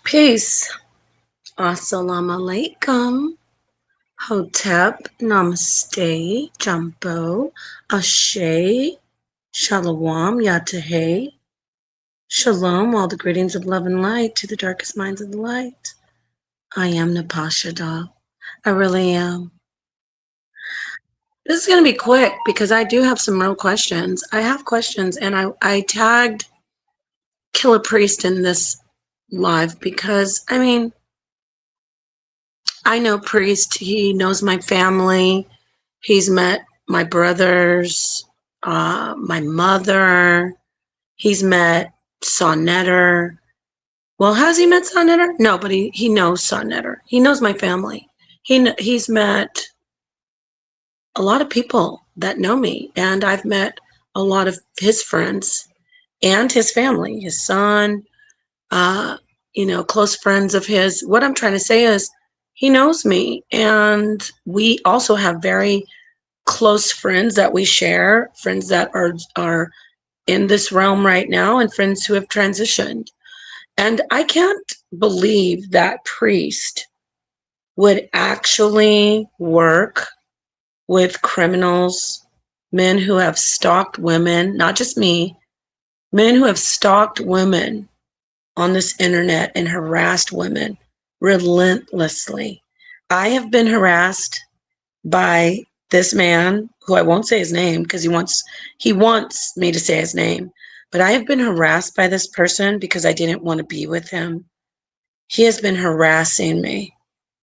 Peace. Assalamu alaikum. Hotep. Namaste. Jumbo. Ashe. Shalom. Yatahe. Shalom. All the greetings of love and light to the darkest minds of the light. I am Napashada. I really am. This is going to be quick because I do have some real questions. I have questions, and I tagged Killer Priest in this live because, I know Priest. He knows my family. He's met my brothers, my mother. He's met Sonnetter. Well, has he met Sonnetter? No, but he knows Sonnetter. He knows my family. He's met a lot of people that know me, and I've met a lot of his friends and his family, his son, close friends of his. What I'm trying to say is he knows me, and we also have very close friends that we share, friends that are in this realm right now, and friends who have transitioned. And I can't believe that Priest would actually work with criminals, men who have stalked women, not just me, men who have stalked women on this internet and harassed women relentlessly. I have been harassed by this man, who I won't say his name because he wants me to say his name, but I have been harassed by this person because I didn't want to be with him. He has been harassing me,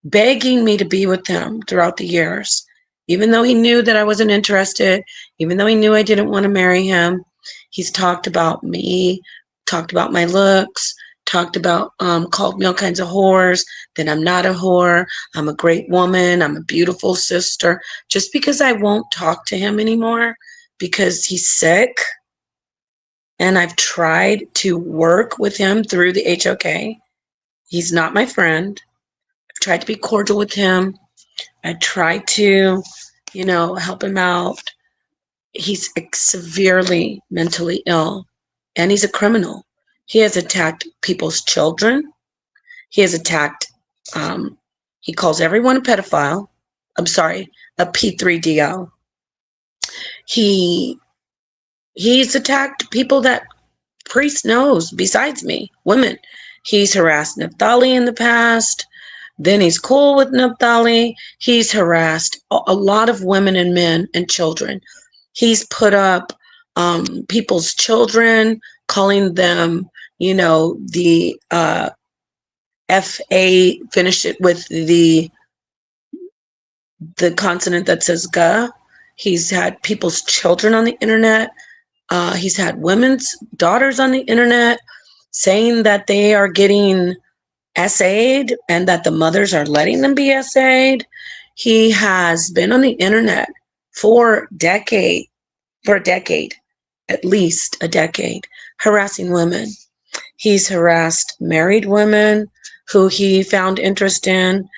begging me to be with him throughout the years, even though he knew that I wasn't interested, even though he knew I didn't want to marry him. He's talked about me, talked about my looks, talked about, called me all kinds of whores, that I'm not a whore, I'm a great woman, I'm a beautiful sister. Just because I won't talk to him anymore because he's sick, and I've tried to work with him through the HOK. He's not my friend. I've tried to be cordial with him. I tried to, help him out. He's severely mentally ill, and he's a criminal. He has attacked people's children. He has attacked, he calls everyone a pedophile. I'm sorry, a P3DO. He's attacked people that Priest knows besides me, women. He's harassed Naphtali in the past. Then he's cool with Naphtali. He's harassed a lot of women and men and children. He's put up people's children, calling them, the FA, finish it with the consonant that says G. He's had people's children on the internet. He's had women's daughters on the internet saying that they are getting SA'd and that the mothers are letting them be SA'd. He has been on the internet for a decade, at least a decade, harassing women. He's harassed married women who he found interest in.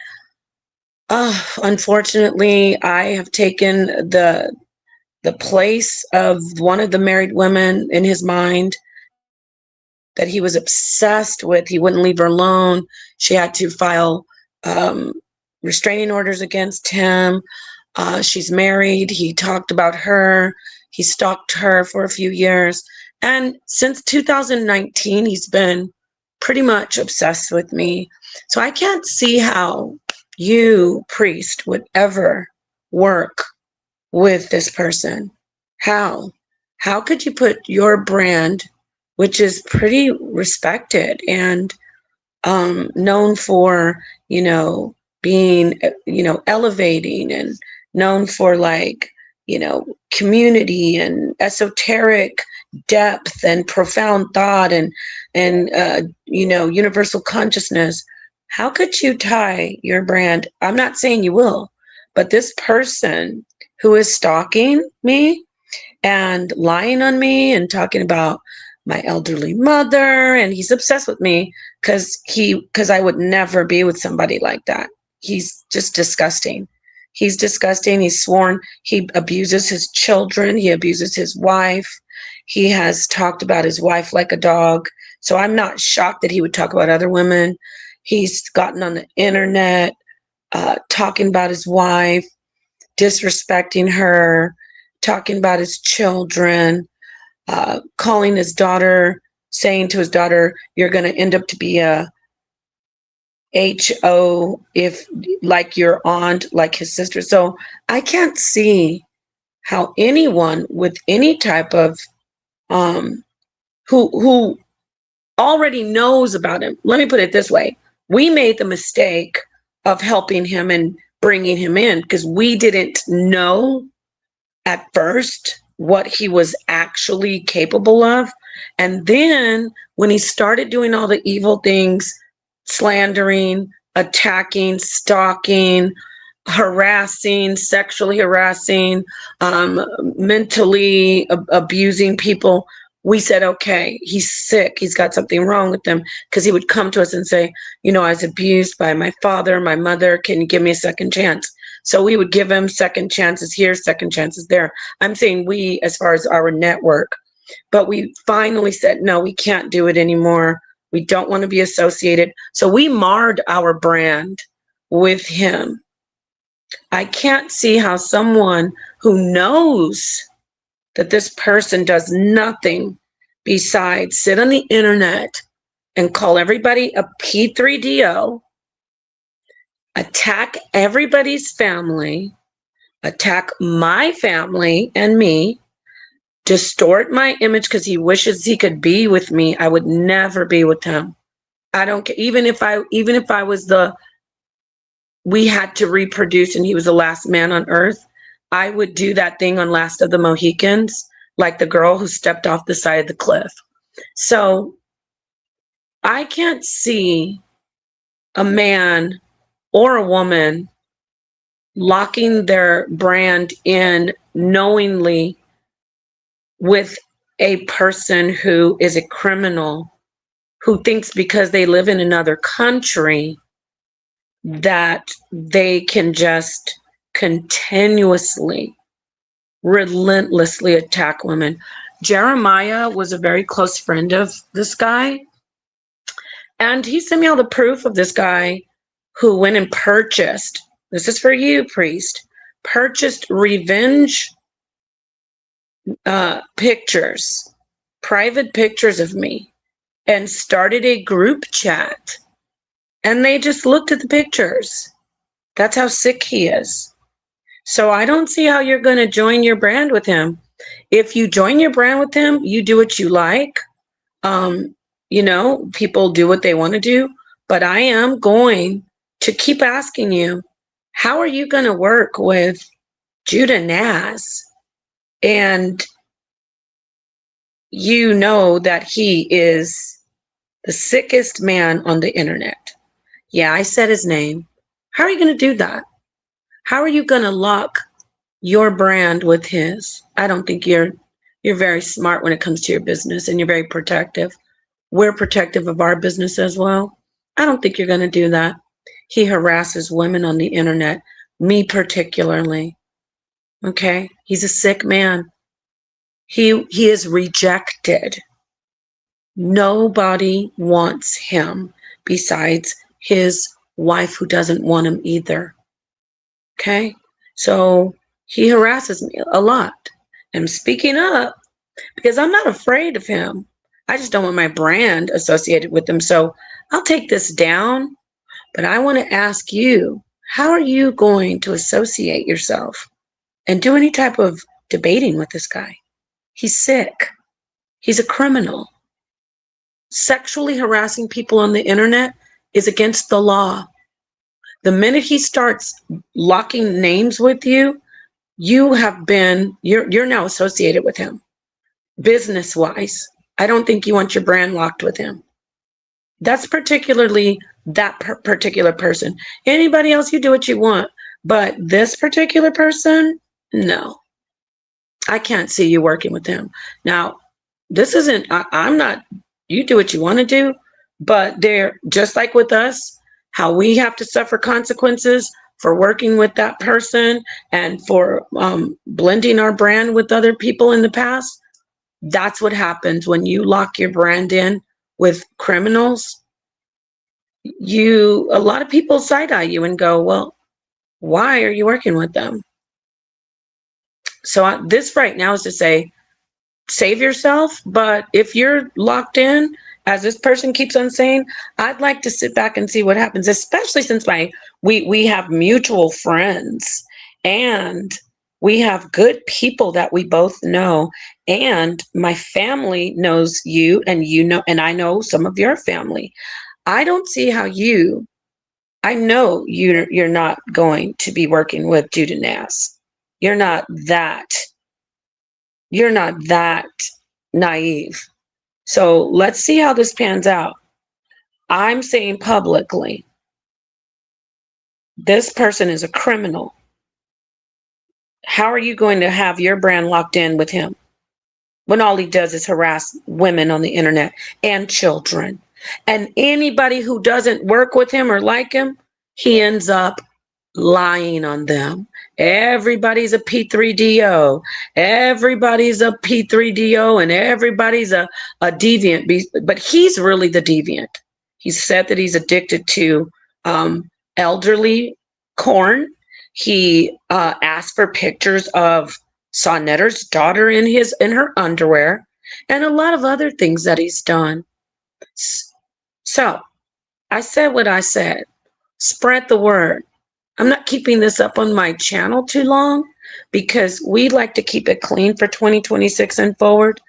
Unfortunately, I have taken the place of one of the married women in his mind that he was obsessed with. He wouldn't leave her alone. She had to file restraining orders against him. She's married. He talked about her. He stalked her for a few years. And since 2019, he's been pretty much obsessed with me. So I can't see how you, Priest, would ever work with this person. How? How could you put your brand, which is pretty respected and known for, being, elevating, and known for community and esoteric depth and profound thought and universal consciousness. How could you tie your brand? I'm not saying you will, but this person who is stalking me and lying on me and talking about my elderly mother, and he's obsessed with me because I would never be with somebody like that. He's just disgusting. He's disgusting. He's sworn. He abuses his children. He abuses his wife. He has talked about his wife like a dog. So I'm not shocked that he would talk about other women. He's gotten on the internet, talking about his wife, disrespecting her, talking about his children, calling his daughter, saying to his daughter, "You're going to end up to be a HO if like your aunt, like his sister." So I can't see how anyone with any type of who already knows about him. Let me put it this way. We made the mistake of helping him and bringing him in because we didn't know at first what he was actually capable of. And then when he started doing all the evil things, slandering, attacking, stalking, harassing, sexually harassing, mentally abusing people, we said, okay, he's sick. He's got something wrong with him, because he would come to us and say, you know, I was abused by my father, my mother. Can you give me a second chance? So we would give him second chances here, second chances there. I'm saying we, as far as our network, but we finally said, no, we can't do it anymore. We don't want to be associated. So we marred our brand with him. I can't see how someone who knows that this person does nothing besides sit on the internet and call everybody a P3DO, attack everybody's family, attack my family and me, distort my image because he wishes he could be with me. I would never be with him. I don't care. Even if I was we had to reproduce and he was the last man on earth, I would do that thing on Last of the Mohicans, like the girl who stepped off the side of the cliff. So I can't see a man or a woman locking their brand in knowingly with a person who is a criminal, who thinks because they live in another country that they can just continuously, relentlessly attack women. Jeremiah was a very close friend of this guy, and he sent me all the proof of this guy who went and purchased, this is for you, priest, purchased revenge pictures, private pictures of me, and started a group chat. And they just looked at the pictures. That's how sick he is. So I don't see how you're going to join your brand with him. If you join your brand with him, you do what you like. You know, people do what they want to do. But I am going to keep asking you, how are you going to work with Judah Naz? And you know that he is the sickest man on the internet. Yeah, I said his name. How are you going to do that? How are you going to lock your brand with his? I don't think you're very smart when it comes to your business, and you're very protective. We're protective of our business as well. I don't think you're going to do that. He harasses women on the internet, me particularly. Okay? He's a sick man. He is rejected. Nobody wants him besides his wife, who doesn't want him either. Okay? So he harasses me a lot. I'm speaking up because I'm not afraid of him. I just don't want my brand associated with him. So I'll take this down, but I want to ask you, how are you going to associate yourself and do any type of debating with this guy? He's sick. He's a criminal. Sexually harassing people on the internet is against the law. The minute he starts locking names with you, you're now associated with him. Business-wise, I don't think you want your brand locked with him. That's particularly that particular person. Anybody else, you do what you want. But this particular person, no. I can't see you working with him. Now, this isn't, I'm not, you do what you want to do, but they're just like with us, how we have to suffer consequences for working with that person and for blending our brand with other people in the past. That's what happens when you lock your brand in with criminals, a lot of people side eye you and go, well, why are you working with them? So this right now is to say, save yourself. But if you're locked in, as this person keeps on saying, I'd like to sit back and see what happens, especially since we have mutual friends and we have good people that we both know, and my family knows you, and you know, and I know some of your family. I don't see how I know you're not going to be working with Judah Nass. You're not that naive. So let's see how this pans out. I'm saying publicly, this person is a criminal. How are you going to have your brand locked in with him when all he does is harass women on the internet and children? And anybody who doesn't work with him or like him, he ends up lying on them. Everybody's a P3DO. Everybody's a P3DO, and everybody's a deviant. But he's really the deviant. He said that he's addicted to elderly corn. He asked for pictures of Sonetter's daughter in her underwear, and a lot of other things that he's done. So I said what I said. Spread the word. I'm not keeping this up on my channel too long because we like to keep it clean for 2026 and forward.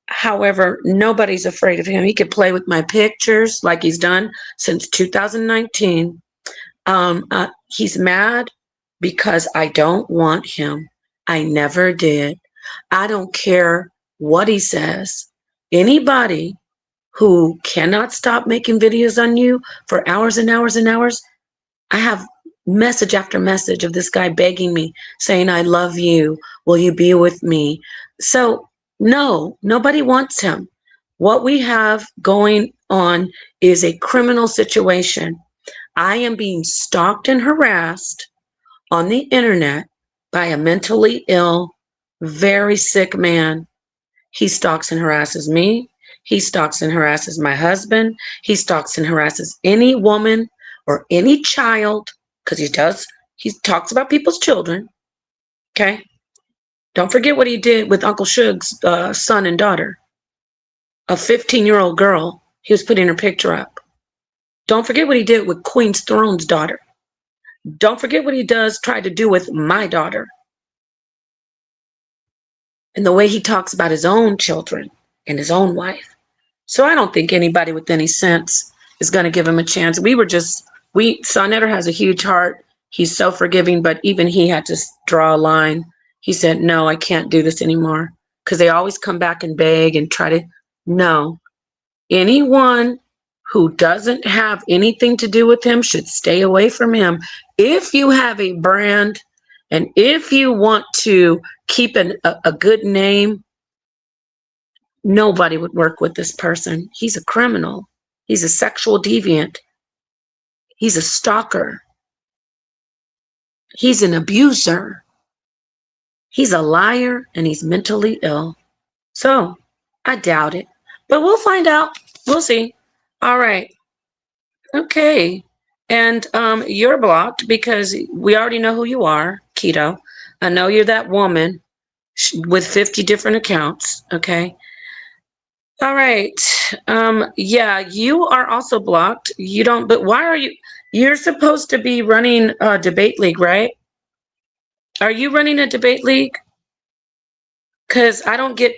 However, nobody's afraid of him. He could play with my pictures like he's done since 2019. He's mad because I don't want him. I never did. I don't care what he says. Anybody who cannot stop making videos on you for hours and hours and hours, I have message after message of this guy begging me, saying, I love you. Will you be with me? So no, nobody wants him. What we have going on is a criminal situation. I am being stalked and harassed on the internet by a mentally ill, very sick man. He stalks and harasses me. He stalks and harasses my husband. He stalks and harasses any woman or any child, because he talks about people's children. Okay? Don't forget what he did with Uncle Suge's son and daughter, a 15-year-old girl. He was putting her picture up. Don't forget what he did with Queen's Throne's daughter. Don't forget what he tried to do with my daughter. And the way he talks about his own children and his own wife. So I don't think anybody with any sense is going to give him a chance. Sonetter has a huge heart. He's so forgiving, but even he had to draw a line. He said, no, I can't do this anymore. Because they always come back and beg and try to, no. Anyone who doesn't have anything to do with him should stay away from him. If you have a brand and if you want to keep a good name, nobody would work with this person. He's a criminal. He's a sexual deviant. He's a stalker. He's an abuser. He's a liar and he's mentally ill. So I doubt it, but we'll find out. We'll see. All right. Okay. And you're blocked because we already know who you are, Keto. I know you're that woman with 50 different accounts. Okay. All right. Yeah, you are also blocked. But why are you're supposed to be running a debate league, right? Are you running a debate league? Because I don't get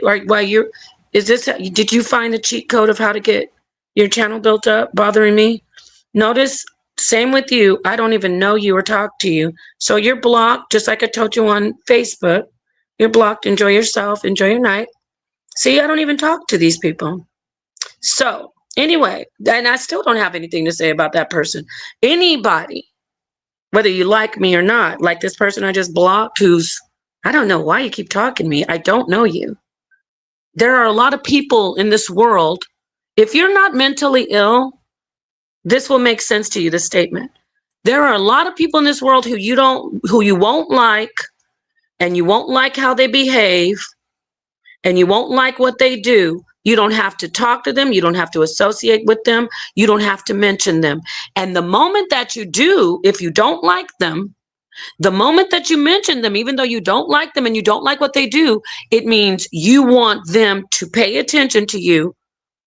did you find the cheat code of how to get your channel built up? Bothering me. Notice, same with you. I don't even know you or talk to you. So you're blocked, just like I told you on Facebook. You're blocked. Enjoy yourself. Enjoy your night. See, I don't even talk to these people. So anyway, and I still don't have anything to say about that person. Anybody, whether you like me or not, like this person I just blocked, I don't know why you keep talking to me. I don't know you. There are a lot of people in this world. If you're not mentally ill, this will make sense to you, this statement. There are a lot of people in this world who you won't like, and you won't like how they behave, and you won't like what they do, You don't have to talk to them. You don't have to associate with them. You don't have to mention them. And the moment that you do, if you don't like them, the moment that you mention them, even though you don't like them and you don't like what they do, it means you want them to pay attention to you,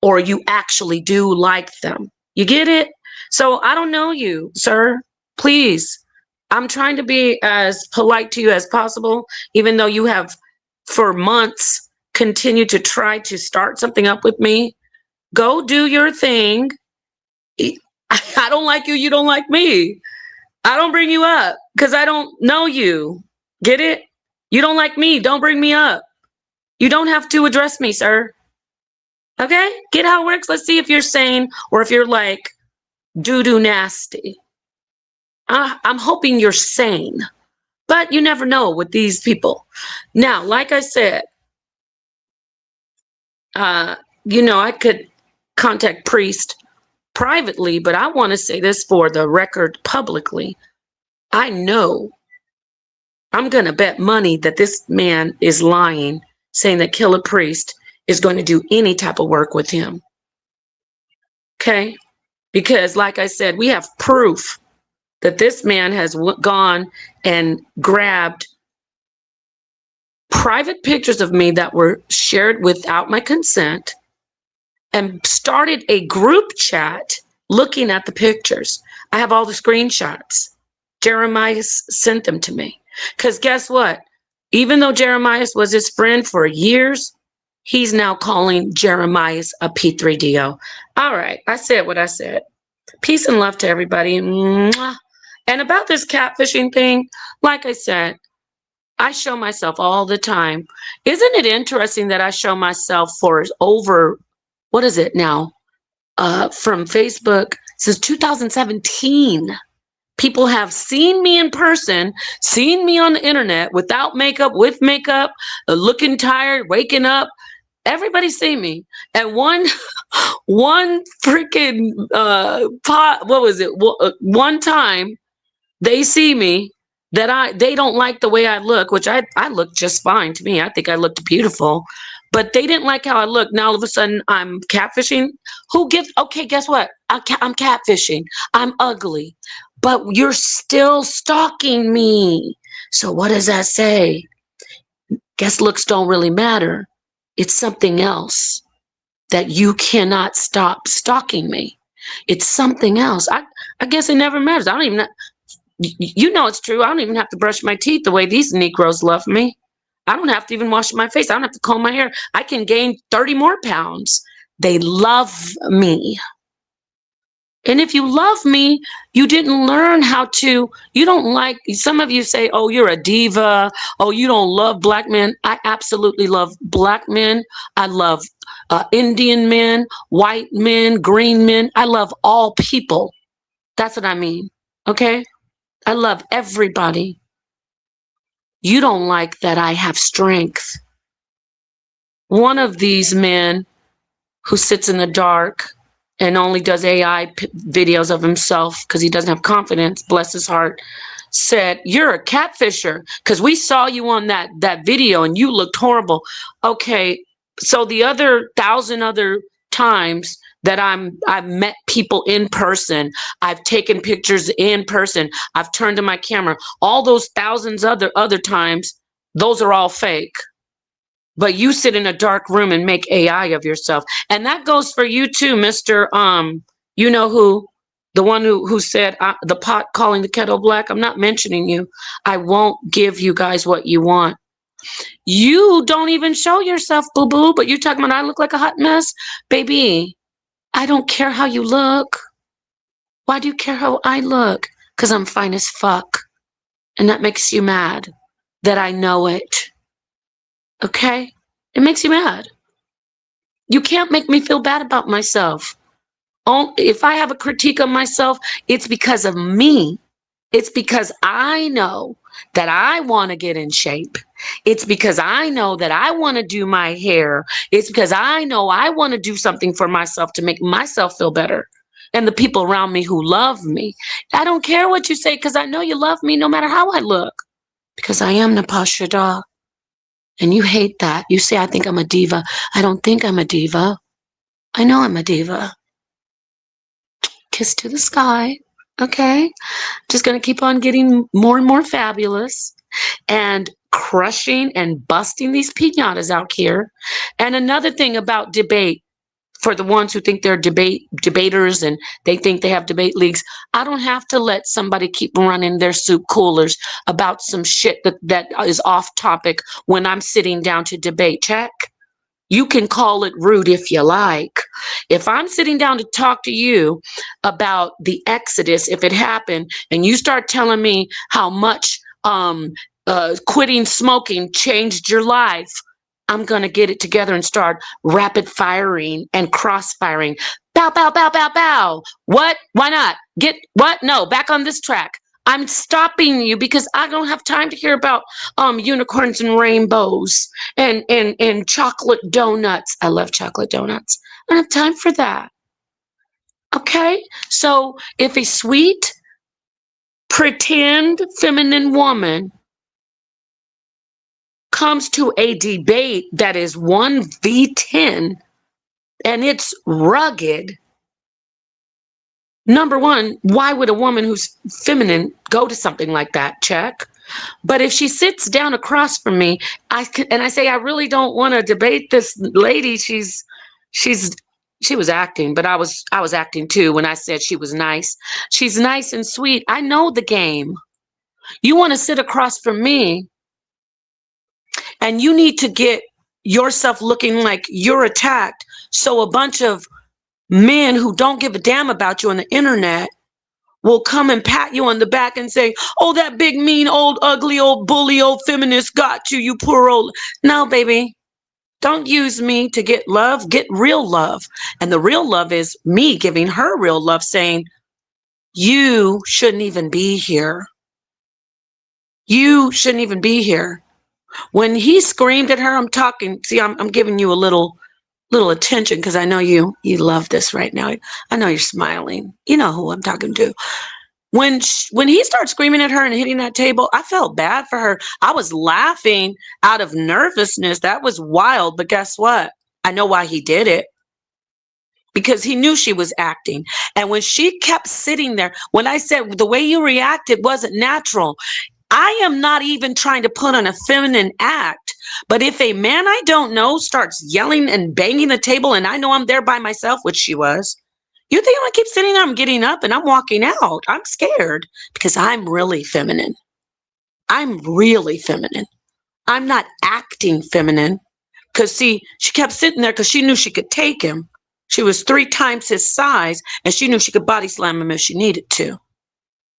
or you actually do like them. You get it? So I don't know you, sir. Please. I'm trying to be as polite to you as possible, even though you have for months continued to try to start something up with me. Go do your thing. I don't like you. You don't like me. I don't bring you up because I don't know you. Get it? You don't like me. Don't bring me up. You don't have to address me, sir. Okay? Get how it works. Let's see if you're sane or if you're like doo-doo nasty. I'm hoping you're sane, but you never know with these people. Now, like I said, I could contact Priest privately, but I want to say this for the record publicly. I know, I'm going to bet money that this man is lying, saying that Killer Priest is going to do any type of work with him. Okay? Because like I said, we have proof that this man has gone and grabbed private pictures of me that were shared without my consent and started a group chat looking at the pictures. I have all the screenshots. Jeremiah sent them to me. Because guess what? Even though Jeremiah was his friend for years, he's now calling Jeremiah a P3DO. All right, I said what I said. Peace and love to everybody. Mwah. And about this catfishing thing, like I said, I show myself all the time. Isn't it interesting that I show myself for over, what is it now? From Facebook since 2017. People have seen me in person, seen me on the internet without makeup, with makeup, looking tired, waking up. Everybody's seen me. And one freaking one time they see me that they don't like the way I look, which I look just fine to me. I think I looked beautiful, but they didn't like how I look. Now all of a sudden I'm catfishing. Okay, guess what? I'm catfishing. I'm ugly, but you're still stalking me. So what does that say? Guess looks don't really matter. It's something else that you cannot stop stalking me. It's something else. I guess it never matters. I don't even know. You know it's true. I don't even have to brush my teeth the way these Negroes love me. I don't have to even wash my face. I don't have to comb my hair. I can gain 30 more pounds. They love me. And if you love me, you didn't learn how to, you don't like, some of you say, oh, you're a diva. Oh, you don't love black men. I absolutely love black men. I love Indian men, white men, green men. I love all people. That's what I mean. Okay? I love everybody. You don't like that I have strength. One of these men who sits in the dark and only does AI videos of himself because he doesn't have confidence, bless his heart, said, you're a catfisher because we saw you on that video and you looked horrible. Okay, so the other 1,000 other times that I've met people in person, I've taken pictures in person, I've turned to my camera, all those thousands other times, those are all fake. But you sit in a dark room and make AI of yourself. And that goes for you too, Mr. You know who, the one who said the pot calling the kettle black. I'm not mentioning you. I won't give you guys what you want. You don't even show yourself, boo-boo, but you're talking about I look like a hot mess? Baby, I don't care how you look. Why do you care how I look? Because I'm fine as fuck. And that makes you mad that I know it. Okay? It makes you mad. You can't make me feel bad about myself. If I have a critique of myself, it's because of me. It's because I know that I want to get in shape. It's because I know that I want to do my hair. It's because I know I want to do something for myself to make myself feel better. And the people around me who love me. I don't care what you say because I know you love me no matter how I look. Because I am Napasha Dog. And you hate that. You say, I think I'm a diva. I don't think I'm a diva. I know I'm a diva. Kiss to the sky. Okay. Just going to keep on getting more and more fabulous and crushing and busting these piñatas out here. And another thing about debate, for the ones who think they're debaters and they think they have debate leagues, I don't have to let somebody keep running their soup coolers about some shit that is off topic when I'm sitting down to debate. Check. You can call it rude if you like. If I'm sitting down to talk to you about the Exodus, if it happened, and you start telling me how much quitting smoking changed your life, I'm going to get it together and start rapid firing and cross firing. Bow, bow, bow, bow, bow. What? Why not? Get what? No, back on this track. I'm stopping you because I don't have time to hear about unicorns and rainbows and chocolate donuts. I love chocolate donuts. I don't have time for that. Okay? So if a sweet, pretend feminine woman comes to a debate that is 1v10 and it's rugged, number one, why would a woman who's feminine go to something like that? Check. But if she sits down across from me, I say, I really don't want to debate this lady. She was acting, but I was acting too when I said she was nice. She's nice and sweet. I know the game. You want to sit across from me, and you need to get yourself looking like you're attacked. So a bunch of men who don't give a damn about you on the internet will come and pat you on the back and say, oh, that big, mean, old, ugly, old, bully, old feminist got you, you poor old. No, baby, don't use me to get love. Get real love. And the real love is me giving her real love, saying, you shouldn't even be here. You shouldn't even be here. When he screamed at her, I'm talking, see, I'm giving you a little attention because I know you love this right now. I know you're smiling. You know who I'm talking to. When he started screaming at her and hitting that table, I felt bad for her. I was laughing out of nervousness. That was wild. But guess what? I know why he did it. Because he knew she was acting. And when she kept sitting there, when I said the way you reacted wasn't natural, I am not even trying to put on a feminine act. But if a man I don't know starts yelling and banging the table and I know I'm there by myself, which she was, you think I'm going to keep sitting there? I'm getting up and I'm walking out. I'm scared because I'm really feminine. I'm really feminine. I'm not acting feminine. Because, see, she kept sitting there because she knew she could take him. She was 3 times his size, and she knew she could body slam him if she needed to.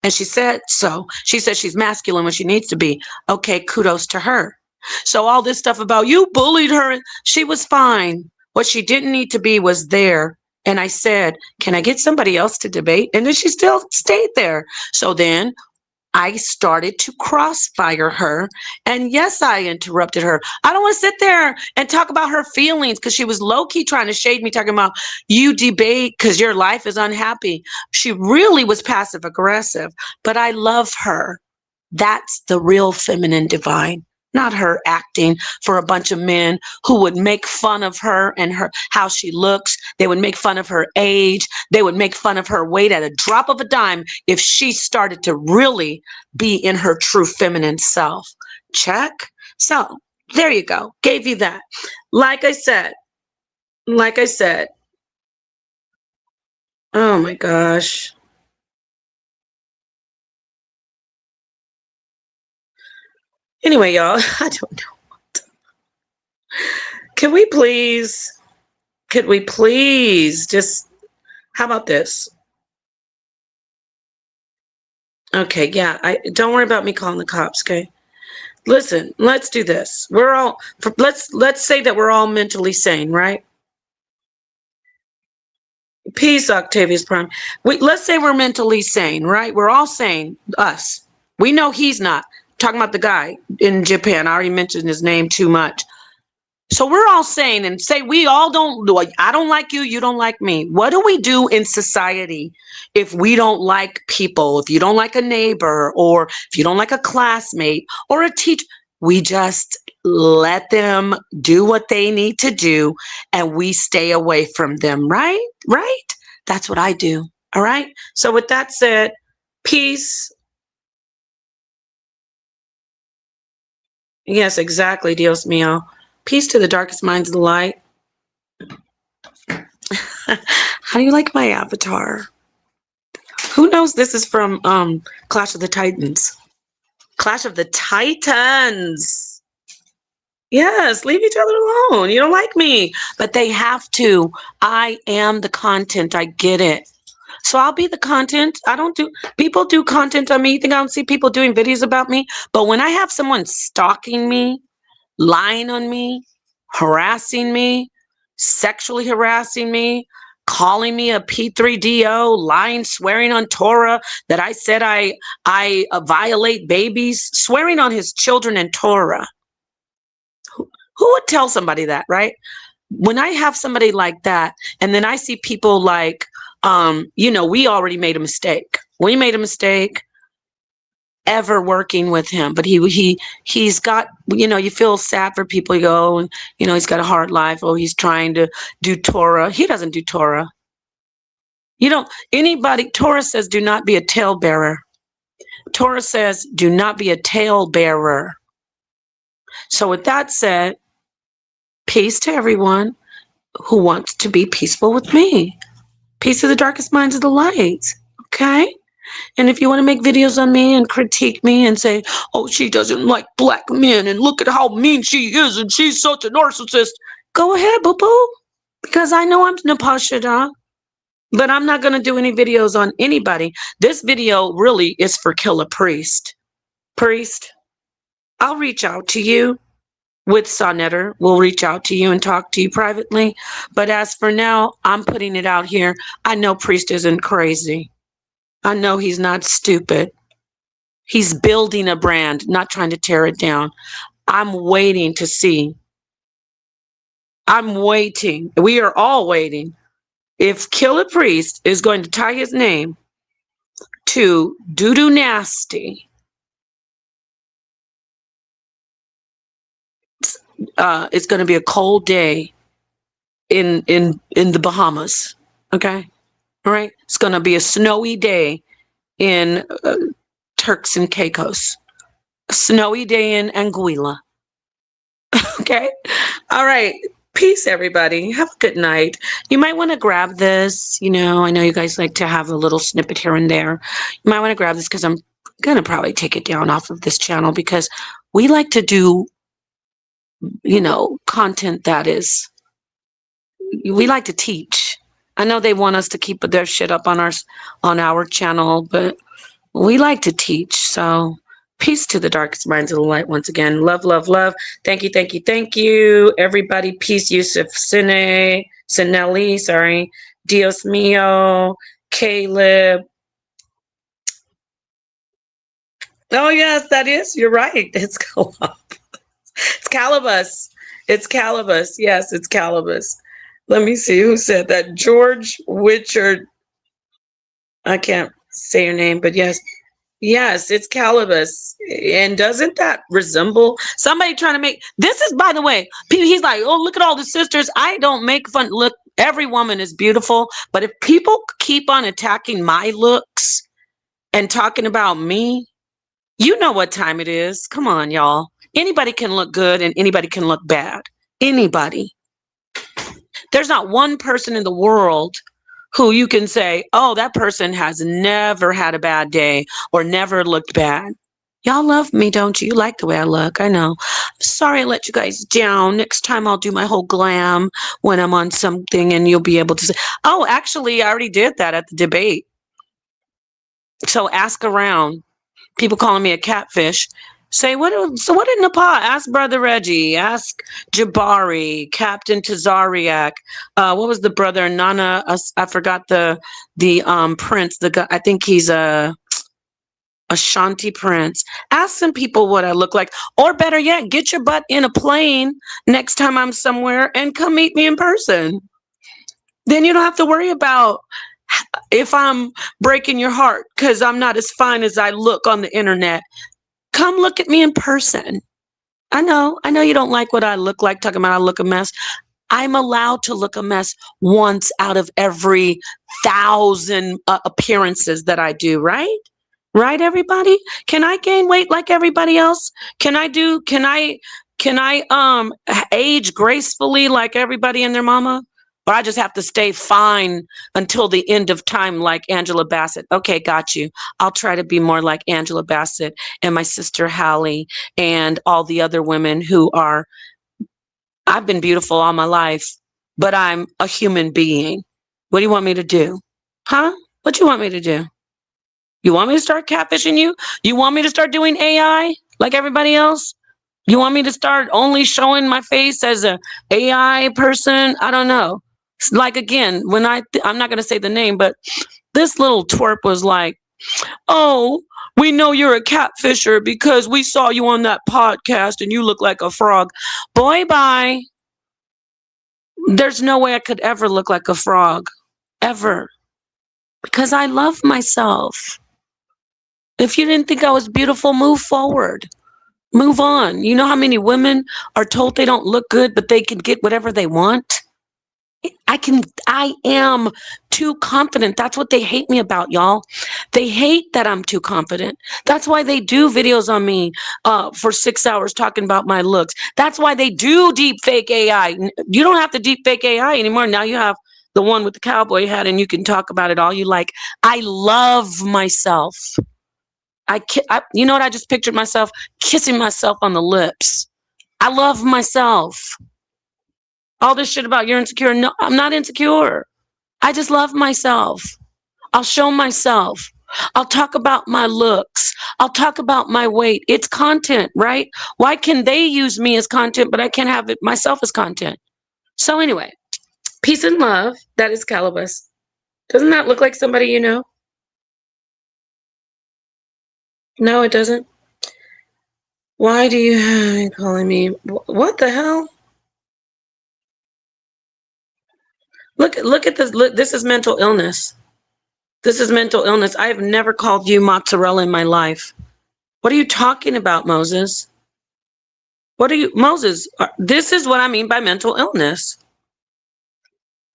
And she said so. She said she's masculine when she needs to be. Okay, kudos to her. So all this stuff about you bullied her, she was fine. What she didn't need to be was there. And I said, can I get somebody else to debate? And then she still stayed there. So then I started to crossfire her. And yes, I interrupted her. I don't want to sit there and talk about her feelings because she was low-key trying to shade me, talking about you debate because your life is unhappy. She really was passive aggressive, but I love her. That's the real feminine divine, not her acting for a bunch of men who would make fun of her and her how she looks. They would make fun of her age. They would make fun of her weight at a drop of a dime if she started to really be in her true feminine self. Check. So there you go. Gave you that. Like I said, oh my gosh. Anyway, y'all, I don't know what. Could we please just, how about this? Okay, yeah, don't worry about me calling the cops, okay? Listen, let's do this. Let's say that we're all mentally sane, right? Peace, Octavius Prime. Let's say we're mentally sane, right? We're all sane, us. We know he's not. Talking about the guy in Japan. I already mentioned his name too much. So we're all sane and say we all don't, I don't like you, you don't like me. What do we do in society if we don't like people, if you don't like a neighbor, or if you don't like a classmate or a teacher? We just let them do what they need to do, and we stay away from them, right? Right? That's what I do. All right? So with that said, peace. Yes, exactly, Dios mío. Peace to the darkest minds of the light. How do you like my avatar? Who knows this is from Clash of the Titans? Clash of the Titans. Yes, leave each other alone. You don't like me. But they have to. I am the content. I get it. So I'll be the content. I don't do, people do content on me. You think I don't see people doing videos about me? But when I have someone stalking me, lying on me, harassing me, sexually harassing me, calling me a P3DO, lying, swearing on Torah that I said I violate babies, swearing on his children in Torah. Who would tell somebody that, right? When I have somebody like that, and then I see people like, we already made a mistake. We made a mistake ever working with him, but he's got, you feel sad for people. You go, and he's got a hard life. Oh, he's trying to do Torah. He doesn't do Torah. Torah says do not be a talebearer. Torah says do not be a talebearer. So with that said, peace to everyone who wants to be peaceful with me. Peace to the darkest minds of the light. Okay? And if you want to make videos on me and critique me and say, oh, she doesn't like black men and look at how mean she is and she's such a narcissist, go ahead, boo-boo. Because I know I'm Napashada, but I'm not going to do any videos on anybody. This video really is for Kill a Priest. Priest, I'll reach out to you with Sonnetter. We'll reach out to you and talk to you privately. But as for now, I'm putting it out here. I know Priest isn't crazy. I know he's not stupid. He's building a brand, not trying to tear it down. I'm waiting to see. I'm waiting. We are all waiting. If Kill a Priest is going to tie his name to Doo-Doo Nasty, it's going to be a cold day in the Bahamas. Okay? All right? It's going to be a snowy day in Turks and Caicos. A snowy day in Anguilla. Okay? All right. Peace, everybody. Have a good night. You might want to grab this. I know you guys like to have a little snippet here and there. You might want to grab this because I'm going to probably take it down off of this channel because we like to do, content that is, we like to teach. I know they want us to keep their shit up on our channel, but we like to teach. So peace to the darkest minds of the light once again. Love, love, love. Thank you, thank you, thank you. Everybody, peace, Yusuf Sinelli, sorry. Dios mío, Caleb. Oh, yes, that is. You're right. It's Calabus. It's Calabus. Yes, it's Calabus. Let me see who said that. George Witchard. I can't say your name, but yes. Yes, it's Calabus. And doesn't that resemble somebody trying to make, this is, by the way, he's like, oh, look at all the sisters. I don't make fun. Look, every woman is beautiful. But if people keep on attacking my looks and talking about me, you know what time it is. Come on, y'all. Anybody can look good and anybody can look bad. Anybody. There's not one person in the world who you can say, oh, that person has never had a bad day or never looked bad. Y'all love me, don't you? You like the way I look. I know. I'm sorry I let you guys down. Next time I'll do my whole glam when I'm on something and you'll be able to say, oh, actually, I already did that at the debate. So ask around. People calling me a catfish. Say, what did Nepal? Ask Brother Reggie. Ask Jabari, Captain Tazariak. What was the brother? Nana, I forgot the prince. The guy, I think he's a Ashanti prince. Ask some people what I look like. Or better yet, get your butt in a plane next time I'm somewhere and come meet me in person. Then you don't have to worry about if I'm breaking your heart because I'm not as fine as I look on the internet. Come look at me in person. I know you don't like what I look like, talking about I look a mess. I'm allowed to look a mess once out of every 1,000 appearances that I do, right? Right, everybody? Can I gain weight like everybody else? Can I age gracefully like everybody and their mama? Or I just have to stay fine until the end of time like Angela Bassett. Okay, got you. I'll try to be more like Angela Bassett and my sister Hallie and all the other women who are, I've been beautiful all my life, but I'm a human being. What do you want me to do? Huh? What you want me to do? You want me to start catfishing you? You want me to start doing AI like everybody else? You want me to start only showing my face as a AI person? I don't know. Like again, when I'm not going to say the name, but this little twerp was like, "Oh, we know you're a catfisher because we saw you on that podcast and you look like a frog." Boy, bye. There's no way I could ever look like a frog, ever, because I love myself. If you didn't think I was beautiful, move forward. Move on. You know how many women are told they don't look good, but they can get whatever they want? I am too confident. That's what they hate me about, y'all. They hate that I'm too confident. That's why they do videos on me for 6 hours talking about my looks. That's why they do deep fake AI. You don't have to deep fake AI anymore. Now you have the one with the cowboy hat and you can talk about it all you like. I love myself. You know what? I just pictured myself kissing myself on the lips. I love myself. All this shit about you're insecure. No, I'm not insecure. I just love myself. I'll show myself. I'll talk about my looks. I'll talk about my weight. It's content, right? Why can they use me as content, but I can't have it myself as content? So anyway, peace and love. That is Calabas. Doesn't that look like somebody you know? No, it doesn't. Why do you calling me? What the hell? Look at this. Look, this is mental illness. This is mental illness. I have never called you mozzarella in my life. What are you talking about, Moses? Moses? This is what I mean by mental illness.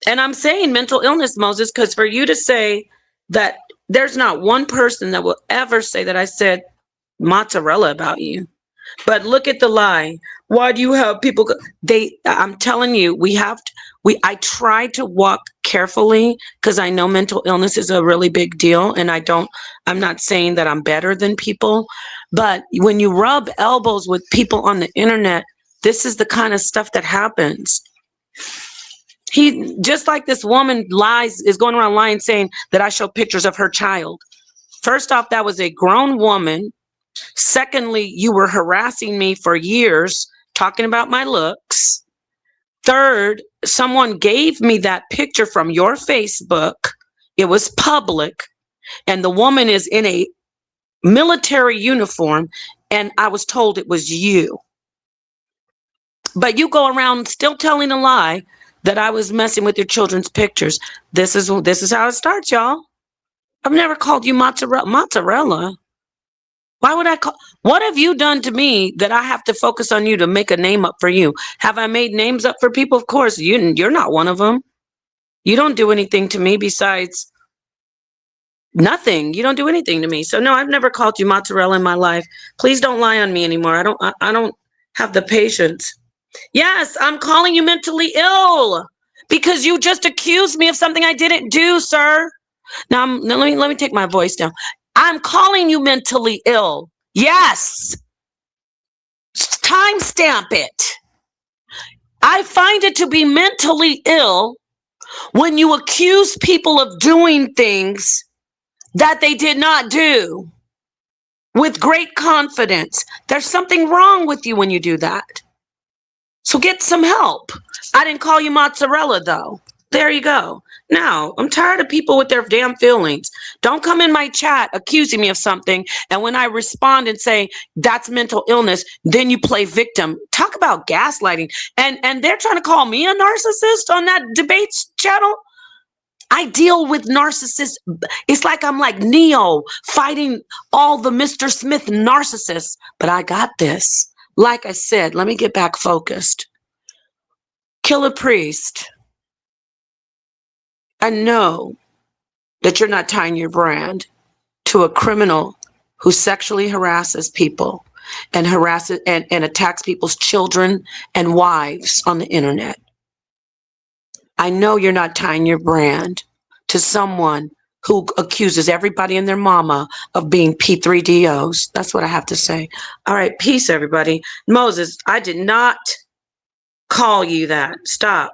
And I'm saying mental illness, Moses, because for you to say that there's not one person that will ever say that I said mozzarella about you. But look at the lie. Why do you have people I'm telling you, I try to walk carefully because I know mental illness is a really big deal. And I'm not saying that I'm better than people, but when you rub elbows with people on the internet, this is the kind of stuff that happens. Just like this woman is going around lying, saying that I show pictures of her child. First off, that was a grown woman. Secondly, you were harassing me for years, talking about my looks. Third, someone gave me that picture from your Facebook. It was public. And the woman is in a military uniform. And I was told it was you. But you go around still telling a lie that I was messing with your children's pictures. This is how it starts, y'all. I've never called you mozzarella. Why would I call? What have you done to me that I have to focus on you to make a name up for you? Have I made names up for people? Of course, you're not one of them. You don't do anything to me besides nothing. You don't do anything to me. So no, I've never called you mozzarella in my life. Please don't lie on me anymore. I don't have the patience. Yes, I'm calling you mentally ill because you just accused me of something I didn't do, sir. Now let me take my voice down. I'm calling you mentally ill. Yes. Timestamp it. I find it to be mentally ill when you accuse people of doing things that they did not do with great confidence. There's something wrong with you when you do that. So get some help. I didn't call you mozzarella, though. There you go. Now, I'm tired of people with their damn feelings. Don't come in my chat accusing me of something. And when I respond and say, that's mental illness, then you play victim. Talk about gaslighting. And they're trying to call me a narcissist on that debate channel. I deal with narcissists. It's like I'm like Neo fighting all the Mr. Smith narcissists. But I got this. like I said, let me get back focused. Killer Priest, I know that you're not tying your brand to a criminal who sexually harasses people and harasses and attacks people's children and wives on the internet. I know you're not tying your brand to someone who accuses everybody and their mama of being P3DOs. That's what I have to say. All right, peace, everybody. Moses, I did not call you that. Stop.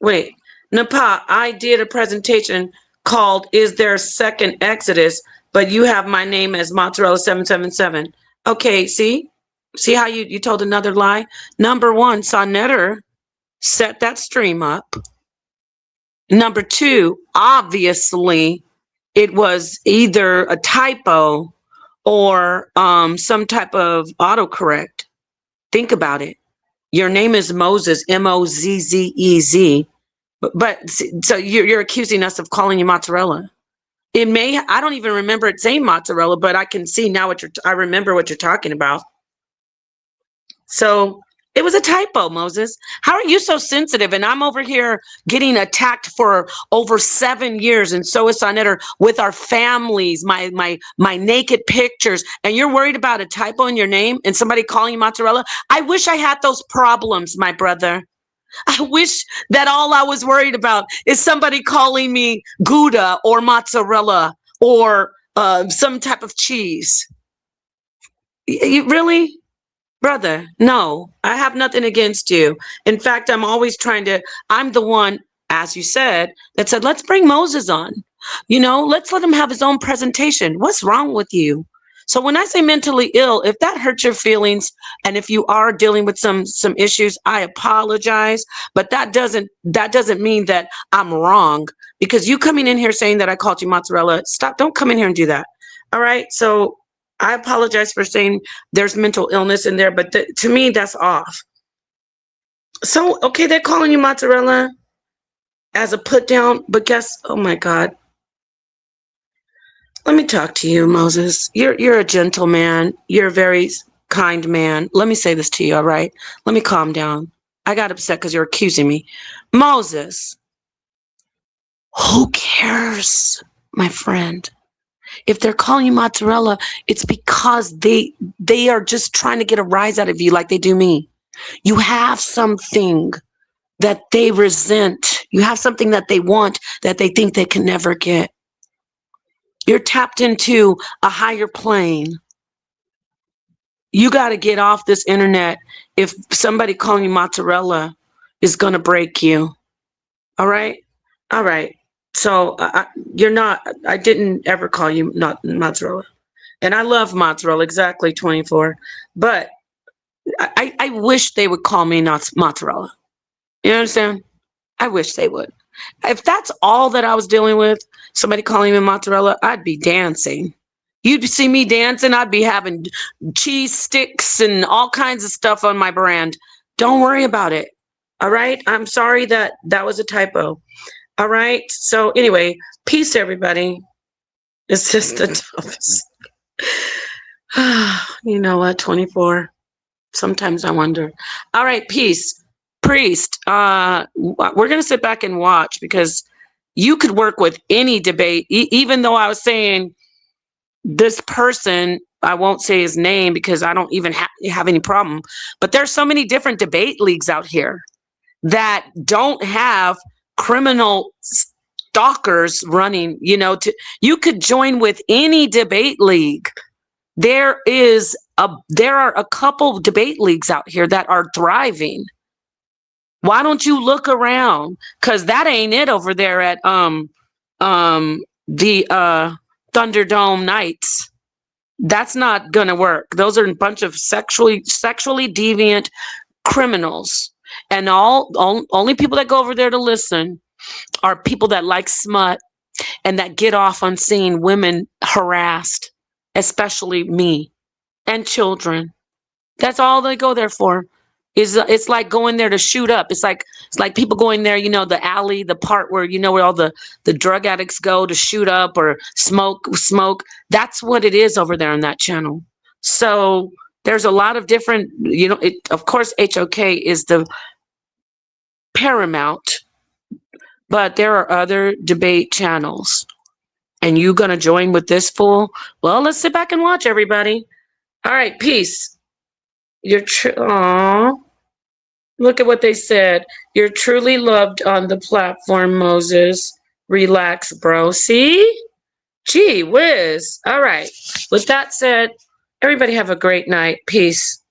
Wait, Napa, I did a presentation called Is There a Second Exodus? But you have my name as Mozzarella 777. Okay, see? See how you told another lie? Number one, Sonnetter set that stream up. Number two, obviously, it was either a typo or some type of autocorrect. Think about it. Your name is Moses, Mozzez. But so you're accusing us of calling you mozzarella. It may, I don't even remember it saying mozzarella, but I can see now I remember what you're talking about. So it was a typo, Moses. How are you so sensitive? And I'm over here getting attacked for over 7 years, and so is Sonnetter, with our families, my naked pictures, and you're worried about a typo in your name and somebody calling you mozzarella? I wish I had those problems, my brother. I wish that all I was worried about is somebody calling me Gouda or mozzarella or some type of cheese. You really? Brother, no, I have nothing against you. In fact, I'm the one, as you said, that said, let's bring Moses on. Let's let him have his own presentation. What's wrong with you? So when I say mentally ill, if that hurts your feelings, and if you are dealing with some issues, I apologize. But that doesn't mean that I'm wrong, because you coming in here saying that I called you mozzarella. Stop! Don't come in here and do that. All right. So I apologize for saying there's mental illness in there, but to me that's off. So okay, they're calling you mozzarella as a put down, but oh my God. Let me talk to you, Moses. You're a gentleman. You're a very kind man. Let me say this to you, all right? Let me calm down. I got upset because you're accusing me. Moses, who cares, my friend? If they're calling you mozzarella, it's because they are just trying to get a rise out of you like they do me. You have something that they resent. You have something that they want that they think they can never get. You're tapped into a higher plane. You got to get off this internet if somebody calling you mozzarella is going to break you. All right? All right. So you're not, I didn't ever call you not mozzarella. And I love mozzarella, exactly 24. But I wish they would call me not mozzarella. You understand? I wish they would. If that's all that I was dealing with, somebody calling me mozzarella, I'd be dancing. You'd see me dancing. I'd be having cheese sticks and all kinds of stuff on my brand. Don't worry about it. All right? I'm sorry that was a typo. All right? So anyway, peace, everybody. It's just the toughest. You know what? 24. Sometimes I wonder. All right, peace. Priest, we're going to sit back and watch, because you could work with any debate, even though I was saying this person, I won't say his name because I don't even have any problem, but there's so many different debate leagues out here that don't have criminal stalkers running, you could join with any debate league. There are a couple debate leagues out here that are thriving. Why don't you look around? Because that ain't it over there at the Thunderdome Nights. That's not gonna work. Those are a bunch of sexually deviant criminals, and only people that go over there to listen are people that like smut and that get off on seeing women harassed, especially me and children. That's all they go there for. is it's like going there to shoot up. It's like people going there, you know, the alley, the part where, you know, where all the drug addicts go to shoot up or smoke. That's what it is over there on that channel. So there's a lot of different, you know, of course, HOK is the paramount, but there are other debate channels. And you gonna join with this fool? Well, let's sit back and watch, everybody. All right, peace. Aww. Look at what they said. You're truly loved on the platform, Moses. Relax, bro. See? Gee whiz. All right. With that said, everybody have a great night. Peace.